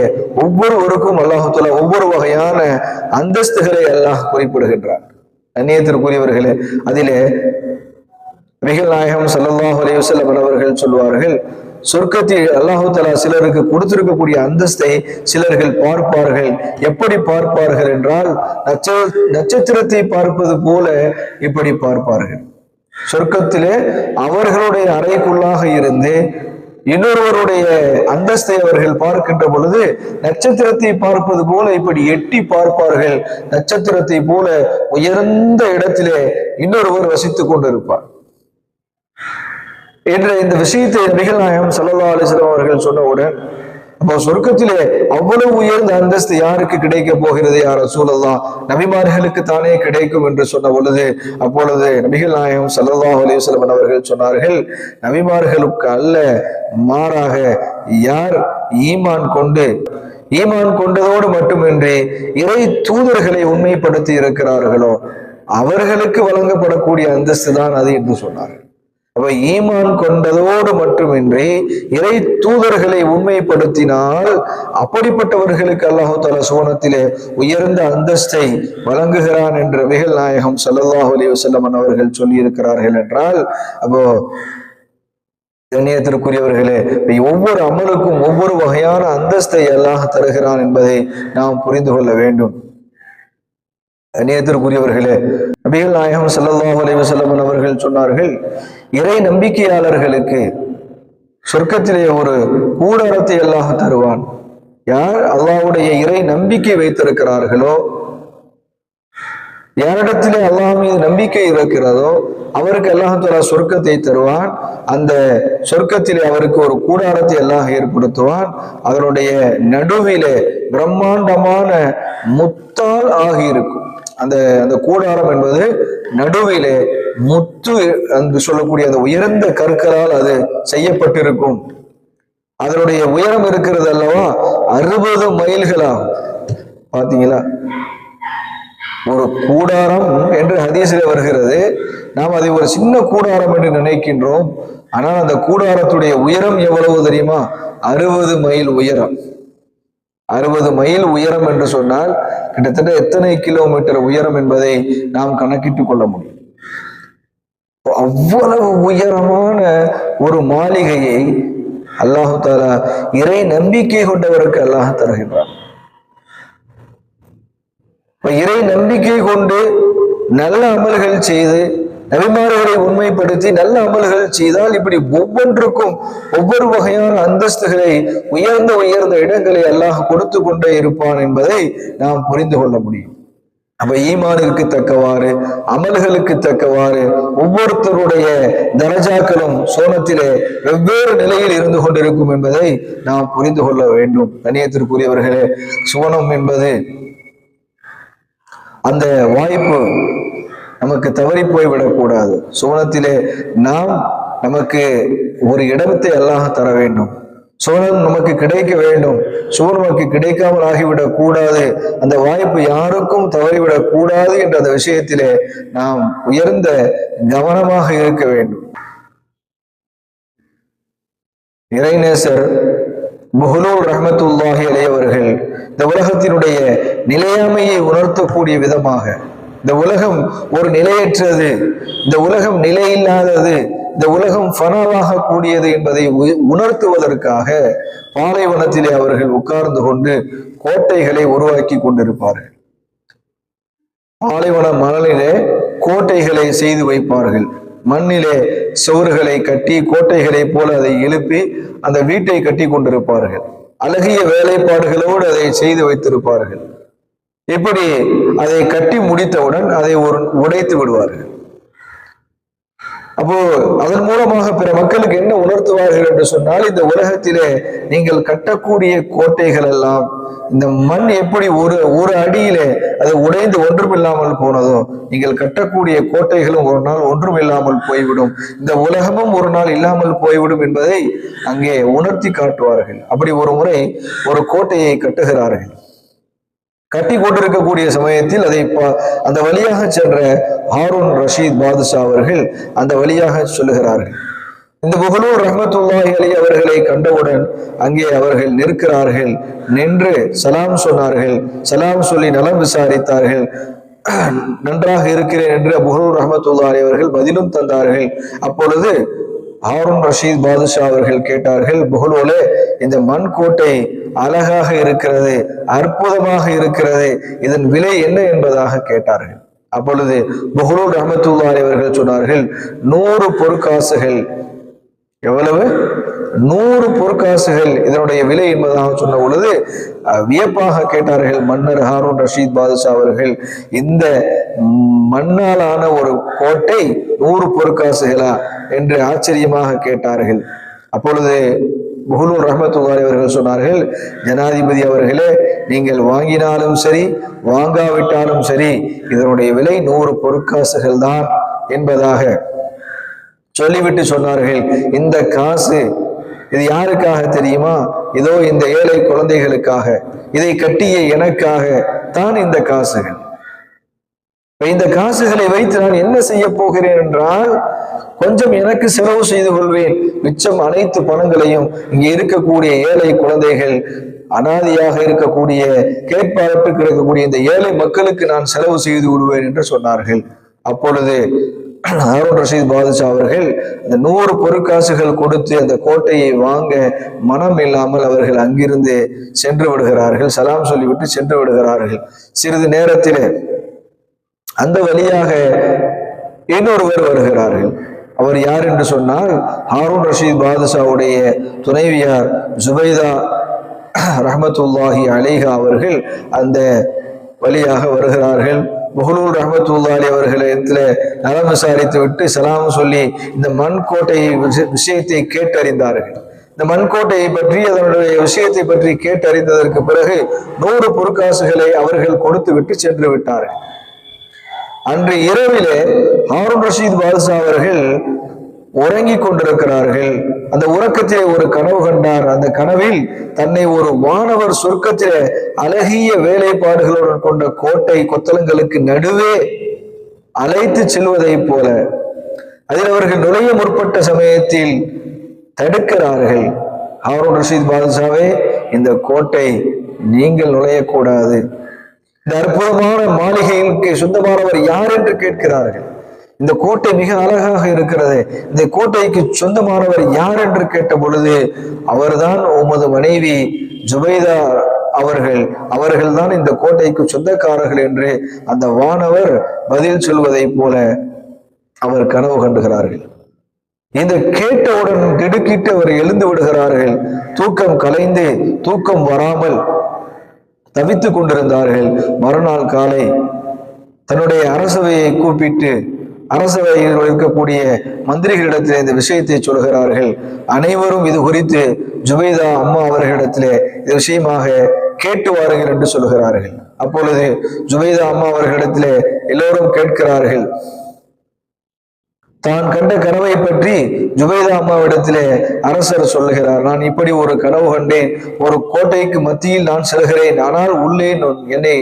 ஒவ்வொருவருக்கும் அல்லாஹு தஆலா ஒவ்வொரு வகையான அந்தஸ்துகளை அல்லாஹ் குறிப்பிடுகின்றார். கண்ணியத்திற்குரியவர்களே, அதிலே நபிகள் நாயகம் ஸல்லல்லாஹு அலைஹி வஸல்லம் அவர்கள் சொல்வார்கள், சொர்க்கத்தில் அல்லாஹு தஆலா சிலருக்கு கொடுத்திருக்கக்கூடிய அந்தஸ்தை சிலர்கள் பார்ப்பார்கள். எப்படி பார்ப்பார்கள் என்றால், நட்சத்திரத்தை பார்ப்பது போல இப்படி பார்ப்பார்கள். சொர்க்கத்திலே அவர்களுடைய அறைக்குள்ளாக இருந்து இன்னொருவருடைய அந்தஸ்தை அவர்கள் பார்க்கின்ற பொழுது நட்சத்திரத்தை பார்ப்பது போல இப்படி எட்டி பார்ப்பார்கள். நட்சத்திரத்தை போல உயர்ந்த இடத்திலே இன்னொருவர் வசித்துக் கொண்டிருப்பார் என்ற இந்த விஷயத்தை நபிகள் நாயகம் ஸல்லல்லாஹு அலைஹி வஸல்லம் அவர்கள் சொன்னவுடன், அப்போ சொர்க்கத்திலே அவ்வளவு உயர்ந்த அந்தஸ்து யாருக்கு கிடைக்க போகிறது யா ரசூலல்லாஹ்? நபிமார்களுக்கு தானே கிடைக்கும் என்று சொன்ன பொழுது, அப்பொழுது நபிகள் நாயகம் ஸல்லல்லாஹு அலைஹி வஸல்லம் அவர்கள் சொன்னார்கள், நபிமார்களுக்கு அல்ல, மாறாக யார் ஈமான் கொண்டதோடு மட்டுமின்றி இறை தூதர்களை உண்மைப்படுத்தி இருக்கிறார்களோ அவர்களுக்கு வழங்கப்படக்கூடிய அந்தஸ்து தான் அது என்று சொன்னார்கள். அப்ப ஈமான் கொண்டதோடு மட்டுமின்றி இறை தூதர்களை உண்மைப்படுத்தினால் அப்படிப்பட்டவர்களுக்கு அல்லாஹு தஆலா சுவனத்திலே உயர்ந்த அந்தஸ்தை வழங்குகிறான் என்று நபிகள் நாயகம் ஸல்லல்லாஹு அலைஹி வஸல்லம் அவர்கள் சொல்லி இருக்கிறார்கள் என்றால், அப்போ கண்ணியத்திற்குரியவர்களே, ஒவ்வொரு அமலுக்கும் ஒவ்வொரு வகையான அந்தஸ்தை அல்லாஹ் தருகிறான் என்பதை நாம் புரிந்து கொள்ள வேண்டும். கண்ணியத்திற்குரியவர்களே, நபிகள் நாயகம் ஸல்லல்லாஹு அலைஹி வஸல்லம் அவர்கள் சொன்னார்கள், இறை நம்பிக்கையாளர்களுக்கு சொர்க்கத்திலே ஒரு கூடாரத்தை அல்லாஹ் தருவான். யார் அல்லாஹ்வுடைய இறை நம்பிக்கை வைத்திருக்கிறார்களோ, யாரிடத்திலே அல்லாஹ் மீது நம்பிக்கை இருக்கிறதோ அவருக்கு அல்லாஹ் தஆலா சொர்க்கத்தை தருவான். அந்த சொர்க்கத்திலே அவருக்கு ஒரு கூடாரத்தை அல்லாஹ் ஏற்படுத்துவான். அதனுடைய நடுவிலே பிரம்மாண்டமான முத்தால் ஆகியிருக்கும். அந்த கூடாரம் என்பது நடுவிலே முத்து என்று சொல்லக்கூடிய அந்த உயர்ந்த கற்களால் அது செய்யப்பட்டிருக்கும். அதனுடைய உயரம் இருக்கிறது அல்லவா, 60 மைல்களாகும். பாத்தீங்களா? ஒரு கூடாரம் என்று ஹதீஸிலே வருகிறது. நாம் அதை ஒரு சின்ன கூடாரம் என்று நினைக்கின்றோம். ஆனால் அந்த கூடாரத்துடைய உயரம் எவ்வளவு தெரியுமா? 60 மைல் உயரம். 60 மைல் உயரம் என்று சொன்னால் கிட்டத்தட்ட எத்தனை கிலோமீட்டர் உயரம் என்பதை நாம் கணக்கிட்டுக் கொள்ள முடியும். அவ்வளவு உயரமான ஒரு மாளிகையை அல்லாஹு தஆலா இறை நம்பிக்கை கொண்டவருக்கு அல்லாஹ் தருகின்றான். இறை நம்பிக்கை கொண்டு நல்ல அமல்கள் செய்து நபிமார்களை உண்மைப்படுத்தி நல்ல அமல்கள் செய்தால் இப்படி ஒவ்வொன்றுக்கும் ஒவ்வொரு வகையான அந்தஸ்துகளை உயர்ந்த இடங்களை அல்லாஹ் கொடுத்து கொண்டே இருப்பான் என்பதை நாம் புரிந்து கொள்ள முடியும். அப்ப ஈமானிற்கு தக்கவாறு அமல்களுக்கு தக்கவாறு ஒவ்வொருத்தருடைய தரஜாக்களும் சோனத்திலே வெவ்வேறு நிலையில் இருந்து கொண்டிருக்கும் என்பதை நாம் புரிந்து கொள்ள வேண்டும். கண்ணியத்திற்குரியவர்களே, சுவனம் என்பது அந்த வாய்ப்பு நமக்கு தவறி போய்விடக்கூடாது. சுவனத்திலே நமக்கு ஒரு இடத்தை அல்லாஹ் தர வேண்டும். சுவனம் நமக்கு கிடைக்க வேண்டும். சுவனம் நமக்கு கிடைக்காமல் ஆகிவிடக் கூடாது. அந்த வாய்ப்பு யாருக்கும் தவறிவிடக் கூடாது என்ற அந்த விஷயத்திலே நாம் உயர்ந்த கவனமாக இருக்க வேண்டும். இறைநேசர் புஹ்லூல் ரஹ்மத்துல்லாஹி அலைஹி அவர்கள் இந்த உலகத்தினுடைய நிலையாமையை உணர்த்தக்கூடிய விதமாக, இந்த உலகம் ஒரு நிலையற்றது, இந்த உலகம் நிலையில்லாதது, இந்த உலகம் ஃபனாவாக கூடியது என்பதை உணர்த்துவதற்காக பாலைவனத்திலே அவர்கள் உட்கார்ந்து கொண்டு கோட்டைகளை உருவாக்கி கொண்டிருப்பார்கள். பாலைவன மணலிலே கோட்டைகளை செய்து வைப்பார்கள். மண்ணிலே சுவர்களை கட்டி கோட்டைகளை போல அதை எழுப்பி அந்த வீட்டை கட்டி கொண்டிருப்பார்கள். அழகிய வேலைப்பாடுகளோடு அதை செய்து வைத்திருப்பார்கள். இப்படி அதை கட்டி முடித்தவுடன் அதை உடைத்து விடுவார்கள். அப்போ அதன் மூலமாக பிற மக்களுக்கு என்ன உணர்த்துவார்கள் என்று சொன்னால், இந்த உலகத்திலே நீங்கள் கட்டக்கூடிய கோட்டைகள் எல்லாம், இந்த மண் எப்படி ஒரு அடியிலே அது உடைந்து ஒன்றுமில்லாமல் போனதோ, நீங்கள் கட்டக்கூடிய கோட்டைகளும் ஒரு நாள் ஒன்றுமில்லாமல் போய்விடும், இந்த உலகமும் ஒரு நாள் இல்லாமல் போய்விடும் என்பதை அங்கே உணர்த்தி காட்டுவார்கள். அப்படி ஒரு முறை ஒரு கோட்டையை கட்டுகிறார்கள். கட்டி கொண்டிருக்கக்கூடிய சமயத்தில் அந்த வழியாக சென்ற ஹாரூன் ரஷீத் பாதுஷா அவர்கள் அந்த வழியாக சொல்லுகிறார்கள். இந்த புகழூர் ரஹ்மத்துல்லாஹி அலைஹி அவர்களை கண்டவுடன் அங்கே அவர்கள் நிற்கிறார்கள். நின்று சலாம் சொன்னார்கள். சலாம் சொல்லி நலம் விசாரித்தார்கள். நன்றாக இருக்கிறேன் என்று புகழூர் ரஹ்மத்துல்லாஹி அவர்கள் பதிலும் தந்தார்கள். அப்பொழுது ஹாரூன் ரஷீத் பாதுஷா அவர்கள் கேட்டார்கள், புகழோலே, இந்த மண் கோட்டை அழகாக இருக்கிறது, அற்புதமாக இருக்கிறது, இதன் விலை என்ன என்பதாக கேட்டார்கள். அப்பொழுது புகழூர் ரஹ்மத்துல்லாஹி அவர்கள் சொன்னார்கள், 100 பொற்காசுகள். எவ்வளவு? 100 பொற்காசுகள் இதனுடைய விலை என்பதாக சொன்ன பொழுது வியப்பாக கேட்டார்கள் மன்னர் ஹாரூன் ரஷீத் பாதுஷா அவர்கள், இந்த மண்ணாலான ஒரு கோட்டை 100 பொற்காசுகளா என்று ஆச்சரியமாக கேட்டார்கள். அப்பொழுது புகழூர் ரஹ்மத்துல்லாஹி அவர்கள் சொன்னார்கள், ஜனாதிபதி அவர்களே, நீங்கள் வாங்கினாலும் சரி வாங்காவிட்டாலும் சரி இதனுடைய விலை 100 பொற்காசுகள் தான் என்பதாக சொல்லிவிட்டு சொன்னார்கள், இந்த காசு இது யாருக்காக தெரியுமா? இதோ இந்த ஏழை குழந்தைகளுக்காக, இதை கட்டிய எனக்காக தான் இந்த காசுகள். இந்த காசுகளை வைத்து நான் என்ன செய்ய போகிறேன் என்றால், கொஞ்சம் எனக்கு செலவு செய்து கொள்வேன், மிச்சம் அனைத்து பணங்களையும் இங்கே இருக்கக்கூடிய ஏழை குழந்தைகள், அனாதையாக இருக்கக்கூடிய, கேட்பாரட்டு கிடக்கக்கூடிய இந்த ஏழை மக்களுக்கு நான் செலவு செய்து விடுவேன் என்று சொன்னார்கள். அப்பொழுது ஹாரூன் ரஷீத் பாதுஷா அவர்கள் அந்த 100 பொற்காசுகள் கொடுத்து அந்த கோட்டையை வாங்க மனம் இல்லாமல் அவர்கள் அங்கிருந்து சென்று விடுகிறார்கள். சலாம் சொல்லிவிட்டு சென்று விடுகிறார்கள். சிறிது நேரத்தில் அந்த வழியாக இன்னொருவர் வருகிறார்கள். அவர் யார் என்று சொன்னால், ஹாரூன் ரஷீத் பாதுஷாவுடைய துணைவியார் ஜுபைதா ரஹ்மத்துல்லாஹி அலைஹா அவர்கள் அந்த வழியாக வருகிறார்கள். புகழூர் ரஹ்மத்துல்லாஹி அவர்களிடத்துல நலம் விசாரித்து விட்டு சலாம் சொல்லி இந்த மண் கோட்டை விஷயத்தை கேட்டறிந்தார்கள். இந்த மண்கோட்டையை பற்றி, அதனுடைய விஷயத்தை பற்றி கேட்டறிந்ததற்கு பிறகு 100 பொற்காசுகளை அவர்கள் கொடுத்து விட்டு சென்று விட்டார்கள். அன்று இரவிலே ஹாரூன் ரஷீத் பாதுஷா அவர்கள் உறங்கிக் கொண்டிருக்கிறார்கள். அந்த உறக்கத்திலே ஒரு கனவு கண்டார். அந்த கனவில் தன்னை ஒரு வானவர் சொர்க்கத்திலே அழகிய வேலைப்பாடுகளுடன் கொண்ட கோட்டை கொத்தளங்களுக்கு நடுவே அழைத்து செல்வதை போல, அதில் அவர்கள் நுழைய முற்பட்ட சமயத்தில் தடுக்கிறார்கள். ஹாரூன் ரஷீத் பாதுஷாவே, இந்த கோட்டை நீங்கள் நுழையக்கூடாது, இந்த அற்புதமான மாளிகைக்கு சொந்தமானவர் யார் என்று கேட்கிறார்கள். இந்த கோட்டை மிக அழகாக இருக்கிறது, இந்த கோட்டைக்கு சொந்தமானவர் யார் என்று கேட்ட பொழுது, அவர்தான் உமது மனைவி ஜுபைதா அவர்கள் தான் இந்த கோட்டைக்கு சொந்தக்காரர்கள் என்று அந்த வானவர் பதில் சொல்வதை போல அவர் கனவு கண்டுகிறார்கள். இந்த கேட்டவுடன் திடுக்கிட்டு அவர் எழுந்து விடுகிறார்கள். தூக்கம் கலைந்து, தூக்கம் வராமல் தவித்துக் கொண்டிருந்தார்கள். மறுநாள் காலை தன்னுடைய அரசவையை கூப்பிட்டு, அரசவையில் இருக்கக்கூடிய மந்திரிகளிடத்தில் இந்த விஷயத்தை சொல்கிறார்கள். அனைவரும் இது குறித்து ஜுபைதா அம்மா அவர்களிடத்திலே இது விஷயமாக கேட்டு வாருங்கள் என்று சொல்கிறார்கள். அப்பொழுது ஜுபைதா அம்மா அவர்களிடத்திலே எல்லோரும் கேட்கிறார்கள். தான் கண்ட கனவை பற்றி ஜுபைதா அம்மாவிடத்திலே அரசர் சொல்லுகிறார். நான் இப்படி ஒரு கனவு கண்டேன், ஒரு கோட்டைக்கு மத்தியில் நான் செல்கிறேன், ஆனால் உள்ளே என்னை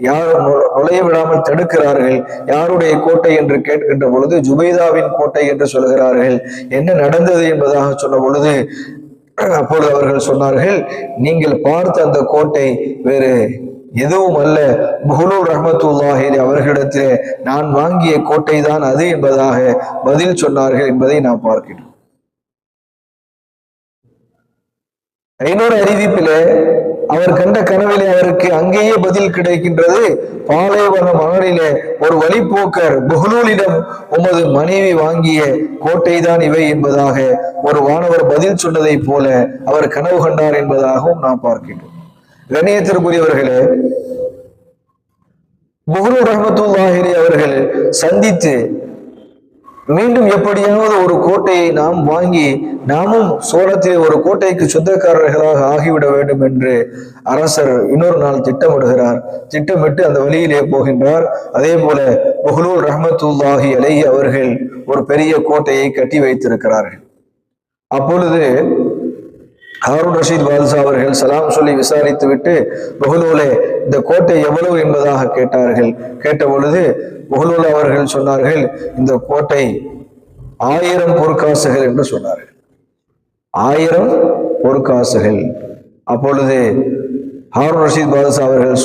யாரும் நுழைய விடாமல் தடுக்கிறார்கள். யாருடைய கோட்டை என்று கேட்கின்ற பொழுது ஜுபைதாவின் கோட்டை என்று சொல்கிறார்கள். என்ன நடந்தது என்பதாக சொன்ன பொழுது அப்பொழுது அவர்கள் சொன்னார்கள், நீங்கள் பார்த்த அந்த கோட்டை வேறு எதுவும் அல்ல, புகழூர் ரஹ்மத்துல்லாஹி அவர்களிடத்திலே நான் வாங்கிய கோட்டை தான் அது என்பதாக பதில் சொன்னார்கள் என்பதை நாம் பார்க்கிறோம். இன்னொரு அறிவிப்பிலே அவர் கண்ட கனவிலே அவருக்கு அங்கேயே பதில் கிடைக்கின்றது. பாலைவன மணலிலே ஒரு வழிபோக்கர் புகழூலிடம் உமது மனைவி வாங்கிய கோட்டை தான் இவை என்பதாக ஒரு வானவர் பதில் சொன்னதை போல அவர் கனவு கண்டார் என்பதாகவும் நாம் பார்க்கின்றோம். கண்ணியத்திற்குரியவர்களே, புகழூர் ரஹ்மத்துல்லாஹி அவர்கள் சந்தித்து மீண்டும் எப்படியாவது ஒரு கோட்டையை நாம் வாங்கி நாமும் சோழத்திலே ஒரு கோட்டைக்கு சொந்தக்காரர்களாக ஆகிவிட வேண்டும் என்று அரசர் இன்னொரு நாள் திட்டமிடுகிறார். திட்டமிட்டு அந்த வழியிலே போகின்றார். அதே போல புஹ்லூல் ரஹ்மத்துல்லாஹி அலைஹி அவர்கள் ஒரு பெரிய கோட்டையை கட்டி வைத்திருக்கிறார்கள். அப்பொழுது ஹாரூன் ரஷீத் பாதுஷா அவர்கள் சலாம் சொல்லி விசாரித்து விட்டு புஹ்லூலே இந்த கோட்டை எவ்வளவு என்பதாக கேட்டார்கள். கேட்ட பொழுது புஹ்லூல் அவர்கள் சொன்னார்கள், இந்த கோட்டை 1000 பொற்காசுகள் என்று சொன்னார்கள். 1000 பொற்காசுகள். அப்பொழுது ஹாரூன் ரஷீத் பாதுஷா அவர்கள்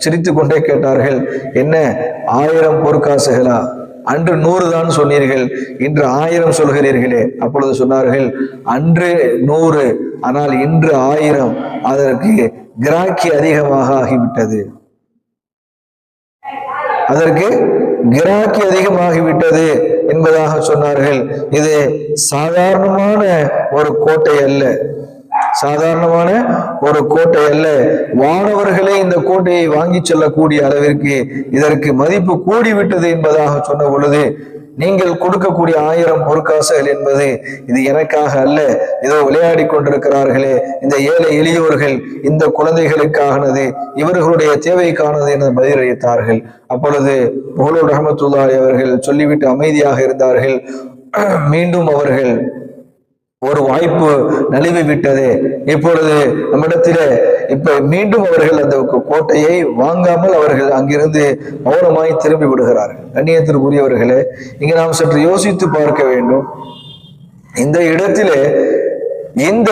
சிரித்துக் கொண்டே கேட்டார்கள், என்ன 1000 பொற்காசுகளா? அன்று 100 தான் சொன்னீர்கள், இன்று 1000 சொல்கிறீர்களே. அப்பொழுது சொன்னார்கள், அன்று 100 ஆனால் இன்று 1000, அதற்கு கிராக்கி அதிகமாக ஆகிவிட்டது. அதற்கு கிராக்கி அதிகமாகிவிட்டது என்பதாக சொன்னார்கள். இது சாதாரணமான ஒரு கோட்டை அல்ல, சாதாரணமான ஒரு கோட்டை அல்ல. வானவர்களே இந்த கோட்டையை வாங்கி செல்லக்கூடிய அளவிற்கு இதற்கு மதிப்பு கூடிவிட்டது என்பதாக சொன்ன பொழுது, நீங்கள் கொடுக்கக்கூடிய 1000 பொற்காசுகள் என்பது இது எனக்காக அல்ல, ஏதோ விளையாடி கொண்டிருக்கிறார்களே இந்த ஏழை எளியோர்கள், இந்த குழந்தைகளுக்கானது, இவர்களுடைய தேவைக்கானது என பதிலளித்தார்கள். அப்பொழுது புஹ்லூல் ரஹ்மத்துல்லாஹி அவர்கள் சொல்லிவிட்டு அமைதியாக இருந்தார்கள். மீண்டும் அவர்கள் ஒரு வாய்ப்பு நழுவி விட்டது, இப்பொழுது நம்மிடத்திலே இப்ப மீண்டும் அவர்கள் அந்த கோட்டையை வாங்காமல் அவர்கள் அங்கிருந்து மௌனமாய் திரும்பி விடுகிறார்கள். கண்ணியத்திற்குரியவர்களே, இங்க நாம் சற்று யோசித்து பார்க்க வேண்டும். இந்த இடத்திலே இந்த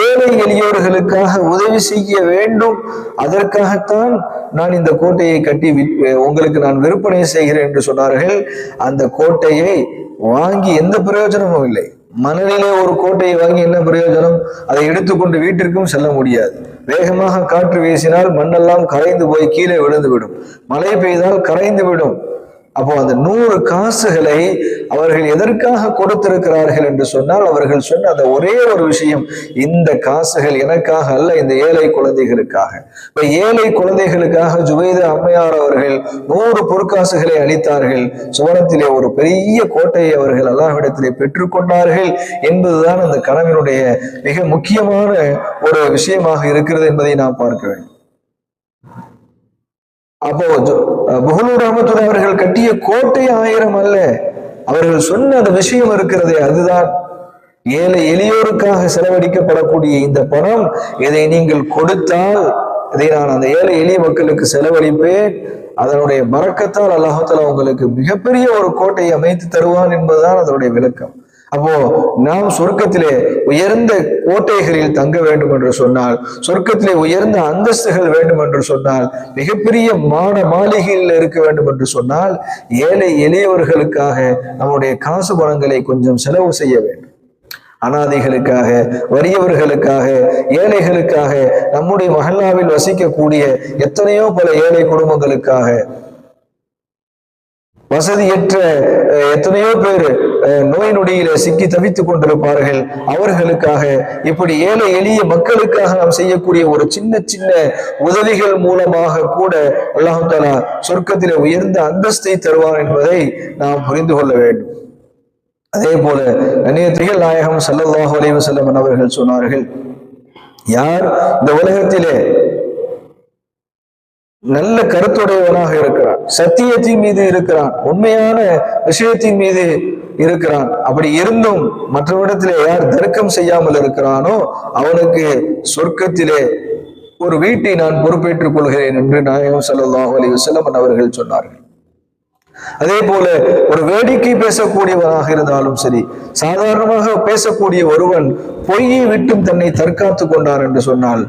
ஏழை எளியோர்களுக்காக உதவி செய்ய வேண்டும், அதற்காகத்தான் நான் இந்த கோட்டையை கட்டி உங்களுக்கு நான் விற்பனை செய்கிறேன் என்று சொன்னார்கள். அந்த கோட்டையை வாங்கி எந்த பிரயோஜனமும் இல்லை. மணலிலே ஒரு கோட்டையை வாங்கி என்ன பிரயோஜனம்? அதை எடுத்துக்கொண்டு வீட்டிற்கும் செல்ல முடியாது. வேகமாக காற்று வீசினால் மண்ணெல்லாம் கரைந்து போய் கீழே விழுந்து விடும், மழை பெய்தால் கரைந்து விடும். அப்போ அந்த 100 காசுகளை அவர்கள் எதற்காக கொடுத்திருக்கிறார்கள் என்று சொன்னால், அவர்கள் சொன்ன அந்த ஒரே ஒரு விஷயம், இந்த காசுகள் எனக்காக அல்ல, இந்த ஏழை குழந்தைகளுக்காக. இப்ப ஏழை குழந்தைகளுக்காக ஜுபைதா அம்மையார் அவர்கள் 100 பொற்காசுகளை அளித்தார்கள். சுவனத்திலே ஒரு பெரிய கோட்டையை அவர்கள் அல்லாஹ்விடத்திலே பெற்றுக்கொண்டார்கள் என்பதுதான் அந்த கனவினுடைய மிக முக்கியமான ஒரு விஷயமாக இருக்கிறது என்பதை நாம் பார்க்க வேண்டும். அப்போ புஹ்லூல் ரஹ்மத்துல்லாஹி அவர்கள் கட்டிய கோட்டை 1000 அல்ல, அவர்கள் சொன்ன அந்த விஷயம் இருக்கிறதே, அதுதான் ஏழை எளியோருக்காக செலவழிக்கப்படக்கூடிய இந்த பணம். இதை நீங்கள் கொடுத்தால், இதை நான் அந்த ஏழை எளிய மக்களுக்கு செலவழிப்பேன், அதனுடைய பரக்கத்தால் அல்லாஹ் தஆலா உங்களுக்கு மிகப்பெரிய ஒரு கோட்டையை அமைத்து தருவான் என்பதுதான் அதனுடைய விளக்கம். அப்போ நாம் சொர்க்கத்திலே உயர்ந்த கோட்டைகளில் தங்க வேண்டும் என்று சொன்னால், சொர்க்கத்திலே உயர்ந்த அந்தஸ்துகள் வேண்டும் என்று சொன்னால், மிகப்பெரிய மாளிகையில் இருக்க வேண்டும் என்று சொன்னால், ஏழை எளியவர்களுக்காக நம்முடைய காசு பணங்களை கொஞ்சம் செலவு செய்ய வேண்டும். அனாதைகளுக்காக, வறியவர்களுக்காக, ஏழைகளுக்காக, நம்முடைய மஹல்லாவில் வசிக்கக்கூடிய எத்தனையோ பல ஏழை குடும்பங்களுக்காக, வசதியற்ற எத்தனையோ பேர் நோய் நொடியில சிக்கி தவித்துக் கொண்டிருப்பார்கள், அவர்களுக்காக, இப்படி ஏழை எளிய மக்களுக்காக நாம் செய்யக்கூடிய ஒரு சின்ன சின்ன உதவிகள் மூலமாக கூட அல்லாஹ் தஆலா சொர்க்கத்திலே உயர்ந்த அந்தஸ்தை தருவார் என்பதை நாம் புரிந்து கொள்ள வேண்டும். அதே போல நபிகள் நாயகம் ஸல்லல்லாஹு அலைஹி வஸல்லம் அவர்கள் சொன்னார்கள், யார் இந்த உலகத்திலே நல்ல கருத்துடையவனாக இருக்கிறான், சத்தியத்தின் மீது இருக்கிறான், உண்மையான விஷயத்தின் மீது இருக்கிறான், அப்படி இருந்தும் மற்றவரிடத்திலே யார் தர்க்கம் செய்யாமல் இருக்கிறானோ அவனுக்கு சொர்க்கத்திலே ஒரு வீட்டை நான் பொறுப்பேற்றுக் கொள்கிறேன் என்று நாயகம் ஸல்லல்லாஹு அலைஹி வஸல்லம் அவர்கள் சொன்னார்கள். அதே போல ஒரு வேடிக்கை பேசக்கூடியவனாக இருந்தாலும் சரி, சாதாரணமாக பேசக்கூடிய ஒருவன் பொய்யை விட்டும் தன்னை தற்காத்துக் கொண்டார் என்று சொன்னால்,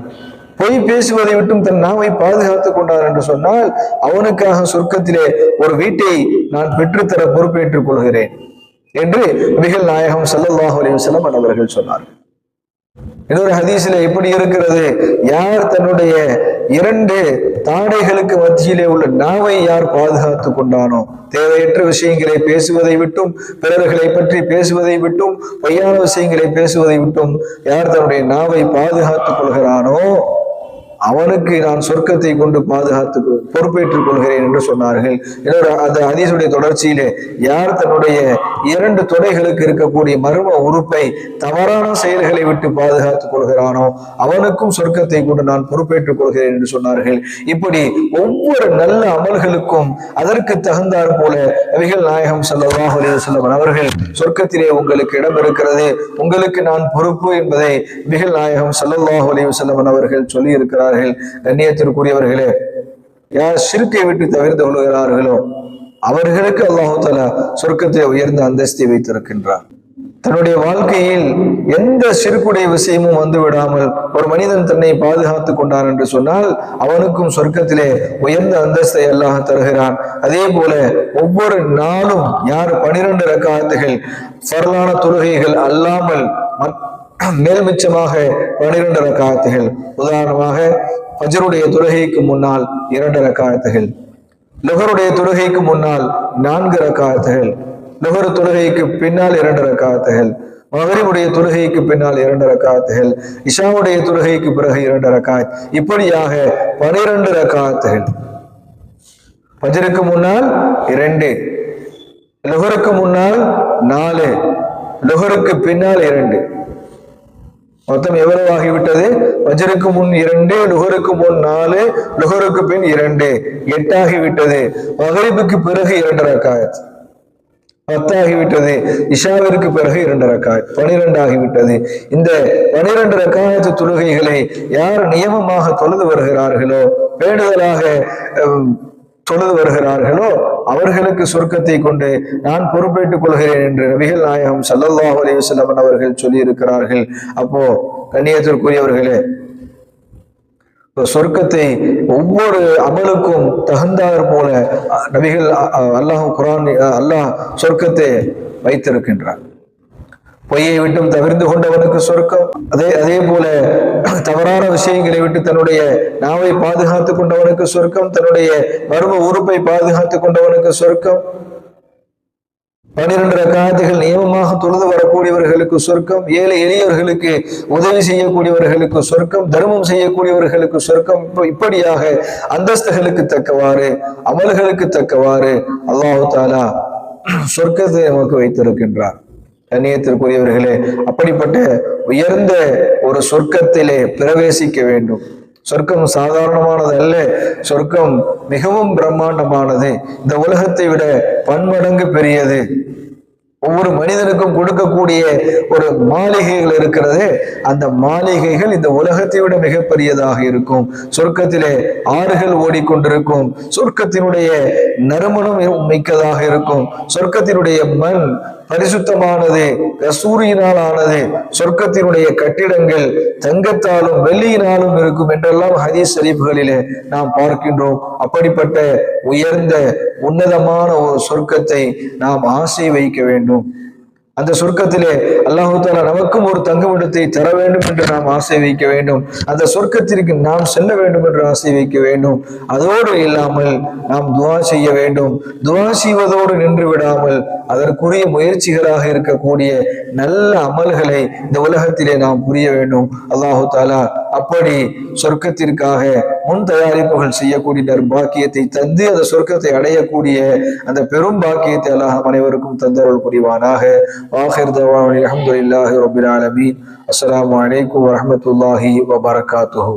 பொய் பேசுவதை விட்டும் தன் நாவை பாதுகாத்துக் கொண்டார் என்று சொன்னால், அவனுக்காக சொர்க்கத்திலே ஒரு வீட்டை நான் பெற்றுத்தர பொறுப்பேற்றுக் கொள்கிறேன் என்று நபிகள் நாயகம் ஸல்லல்லாஹு அலைஹி வஸல்லம் அவர்கள் சொன்னார்கள். இன்னொரு ஹதீஸிலே எப்படி இருக்கிறது, யார் தன்னுடைய 2 தாடைகளுக்கு மத்தியிலே உள்ள நாவை யார் பாதுகாத்துக் கொண்டானோ, தேவையற்ற விஷயங்களை பேசுவதை விட்டும், பிறர்களை பற்றி பேசுவதை விட்டும், பொய்யான விஷயங்களை பேசுவதை விட்டும் யார் தன்னுடைய நாவை பாதுகாத்துக் கொள்கிறானோ, அவனுக்கு நான் சொர்க்கத்தை கொண்டு பாதுகாத்து பொறுப்பேற்றுக் கொள்கிறேன் என்று சொன்னார்கள். இன்னொரு அந்த ஹதீஸுடைய தொடர்ச்சியிலே யார் தன்னுடைய 2 தொடைகளுக்கு இருக்கக்கூடிய மர்ம உறுப்பை தவறான செயல்களை விட்டு பாதுகாத்துக் கொள்கிறானோ அவனுக்கும் சொர்க்கத்தை கொண்டு நான் பொறுப்பேற்றுக் கொள்கிறேன் என்று சொன்னார்கள். இப்படி ஒவ்வொரு நல்ல அமல்களுக்கும் அதற்கு தகுந்தாற் போல நபிகள் நாயகம் ஸல்லல்லாஹு அலைஹி வஸல்லம் அவர்கள் சொர்க்கத்திலே உங்களுக்கு இடம் இருக்கிறது, உங்களுக்கு நான் பொறுப்பு என்பதை நபிகள் நாயகம் ஸல்லல்லாஹு அலைஹி வஸல்லம் அவர்கள் சொல்லி இருக்கிறார்கள். கண்ணியத்திற்குரியவர்களே, யார் ஷிர்க்கை விட்டு தவிர்த்து கொள்கிறார்களோ அவர்களுக்கு அல்லாஹ் தஆலா சொர்க்கத்தை உயர்ந்த அந்தஸ்தை வைத்திருக்கின்றார். தன்னுடைய வாழ்க்கையில் எந்த ஷிர்க்குடைய விஷயமும் வந்து விடாமல் ஒரு மனிதன் தன்னை பாதுகாத்துக் கொண்டான் என்று சொன்னால் அவனுக்கும் சொர்க்கத்திலே உயர்ந்த அந்தஸ்தை அல்லாஹ் தருகிறான். அதே போல ஒவ்வொரு நாளும் யார் 12 ரக்காத்துகள் ஃபர்லான தொழுகைகள் அல்லாமல் மேல்மிச்சமாக 12 ரக்காத்துகள், உதாரணமாக ஃபஜ்ருடைய தொழுகைக்கு முன்னால் 2 ரக்காத்துகள், லுஹருடைய தொழுகைக்கு முன்னால் 4 ரக்காத்துகள், லுஹர் தொழுகைக்கு பின்னால் 2 ரக்காத்துகள், மகரிபுடைய தொழுகைக்கு பின்னால் 2 ரக்காத்துகள், இஷாவுடைய தொழுகைக்கு பிறகு 2 ரக்காத், இப்படியாக 12 ரக்காத்துகள். ஃபஜ்ருக்கு முன்னால் 2, லுஹருக்கு முன்னால் 4, லுஹருக்கு பின்னால் 2, மொத்தம் எவ்வளவு ஆகிவிட்டது? ஃபஜ்ருக்கு முன் 2, லுஹருக்கு முன் 4, லுஹருக்கு பின் 2, 8 ஆகிவிட்டது. மகரிபுக்கு பிறகு 2 ரக்காத் 10 ஆகிவிட்டது. இஷாவிற்கு பிறகு 2 ரக்காத் 12 ஆகிவிட்டது. இந்த 12 ரக்காத் தொழுகைகளை யார் நியமமாக தொழுது வருகிறார்களோ, பேணுதலாக தொழுது வருகிறார்களோ அவர்களுக்கு சொர்க்கத்தை கொண்டு நான் பொறுப்பேற்றுக் கொள்கிறேன் என்று நபிகள் நாயகம் ஸல்லல்லாஹு அலைஹி வஸல்லம் அவர்கள் சொல்லி இருக்கிறார்கள். அப்போ கண்ணியத்திற்குரியவர்களே, சொர்க்கத்தை ஒவ்வொரு அமலுக்கும் தகுந்தாற் போல நபிகள் அல்லாஹ் சொர்க்கத்தை வைத்திருக்கின்றார். பொய்யை விட்டும் தவிர்த்து கொண்டவனுக்கு சொர்க்கம், அதே போல தவறான விஷயங்களை விட்டு தன்னுடைய நாவை பாதுகாத்துக் கொண்டவனுக்கு சொர்க்கம், தன்னுடைய மர்ம உறுப்பை பாதுகாத்துக் கொண்டவனுக்கு சொர்க்கம், 12 ரக்காத்துகள் நியமமாக தொழுது வரக்கூடியவர்களுக்கு சொர்க்கம், ஏழை எளியவர்களுக்கு உதவி செய்யக்கூடியவர்களுக்கு சொர்க்கம், தர்மம் செய்யக்கூடியவர்களுக்கு சொர்க்கம். இப்படியாக அந்தஸ்துகளுக்கு தக்கவாறு அமல்களுக்கு தக்கவாறு அல்லாஹ் தஆலா சொர்க்கத்தை நமக்கு வைத்திருக்கின்றார். கண்ணியத்திற்குரியவர்களே, அப்படிப்பட்ட உயர்ந்த ஒரு சொர்க்கத்திலே பிரவேசிக்க வேண்டும். சொர்க்கம் சாதாரணமானது அல்ல, சொர்க்கம் மிகவும் பிரம்மாண்டமானது, இந்த உலகத்தை விட பன்மடங்கு பெரியது. ஒவ்வொரு மனிதனுக்கும் கொடுக்கக்கூடிய ஒரு மாளிகைகள் இருக்கிறது, அந்த மாளிகைகள் இந்த உலகத்தை விட மிகப்பெரியதாக இருக்கும். சொர்க்கத்திலே ஆறுகள் ஓடிக்கொண்டிருக்கும், சொர்க்கத்தினுடைய நறுமணம் மிக்கதாக இருக்கும், சொர்க்கத்தினுடைய மண் பரிசுத்தமானது, கஸ்தூரியினால் ஆனது, சொர்க்கத்தினுடைய கட்டிடங்கள் தங்கத்தாலும் வெள்ளியினாலும் இருக்கும் என்றெல்லாம் ஹதீஸ் ஷரீஃப்களிலே நாம் பார்க்கின்றோம். அப்படிப்பட்ட உயர்ந்த உன்னதமான ஒரு சொர்க்கத்தை நாம் ஆசை வைக்க வேண்டும். அந்த சொர்க்கத்திலே அல்லாஹ் தஆலா நமக்கும் ஒரு தங்குமிடத்தை தர வேண்டும் என்று நாம் ஆசை வைக்க வேண்டும். அந்த சொர்க்கத்திற்கு நாம் செல்ல வேண்டும் என்று ஆசை வைக்க வேண்டும். அதோடு இல்லாமல் நாம் துஆ செய்ய வேண்டும். துஆ செய்வதோடு நின்று விடாமல் அதற்குரிய முயற்சிகளாக இருக்கக்கூடிய நல்ல அமல்களை இந்த உலகத்திலே நாம் புரிய வேண்டும். அல்லாஹ் தஆலா அப்படி சொர்க்கத்திற்காக முன் தயாரிப்புகள் செய்யக்கூடிய பாக்கியத்தை தந்து அந்த சொர்க்கத்தை அடையக்கூடிய அந்த பெரும் பாக்கியத்தை அல்லாஹ் அனைவருக்கும் தந்தருள் புரிவானாக. ஆகிர் தவானா அல்ஹம்துலில்லாஹி ரப்பில் ஆலமீன். அஸ்ஸலாமு அலைக்கும் வரஹ்மத்துல்லாஹி வபரகாத்துஹு.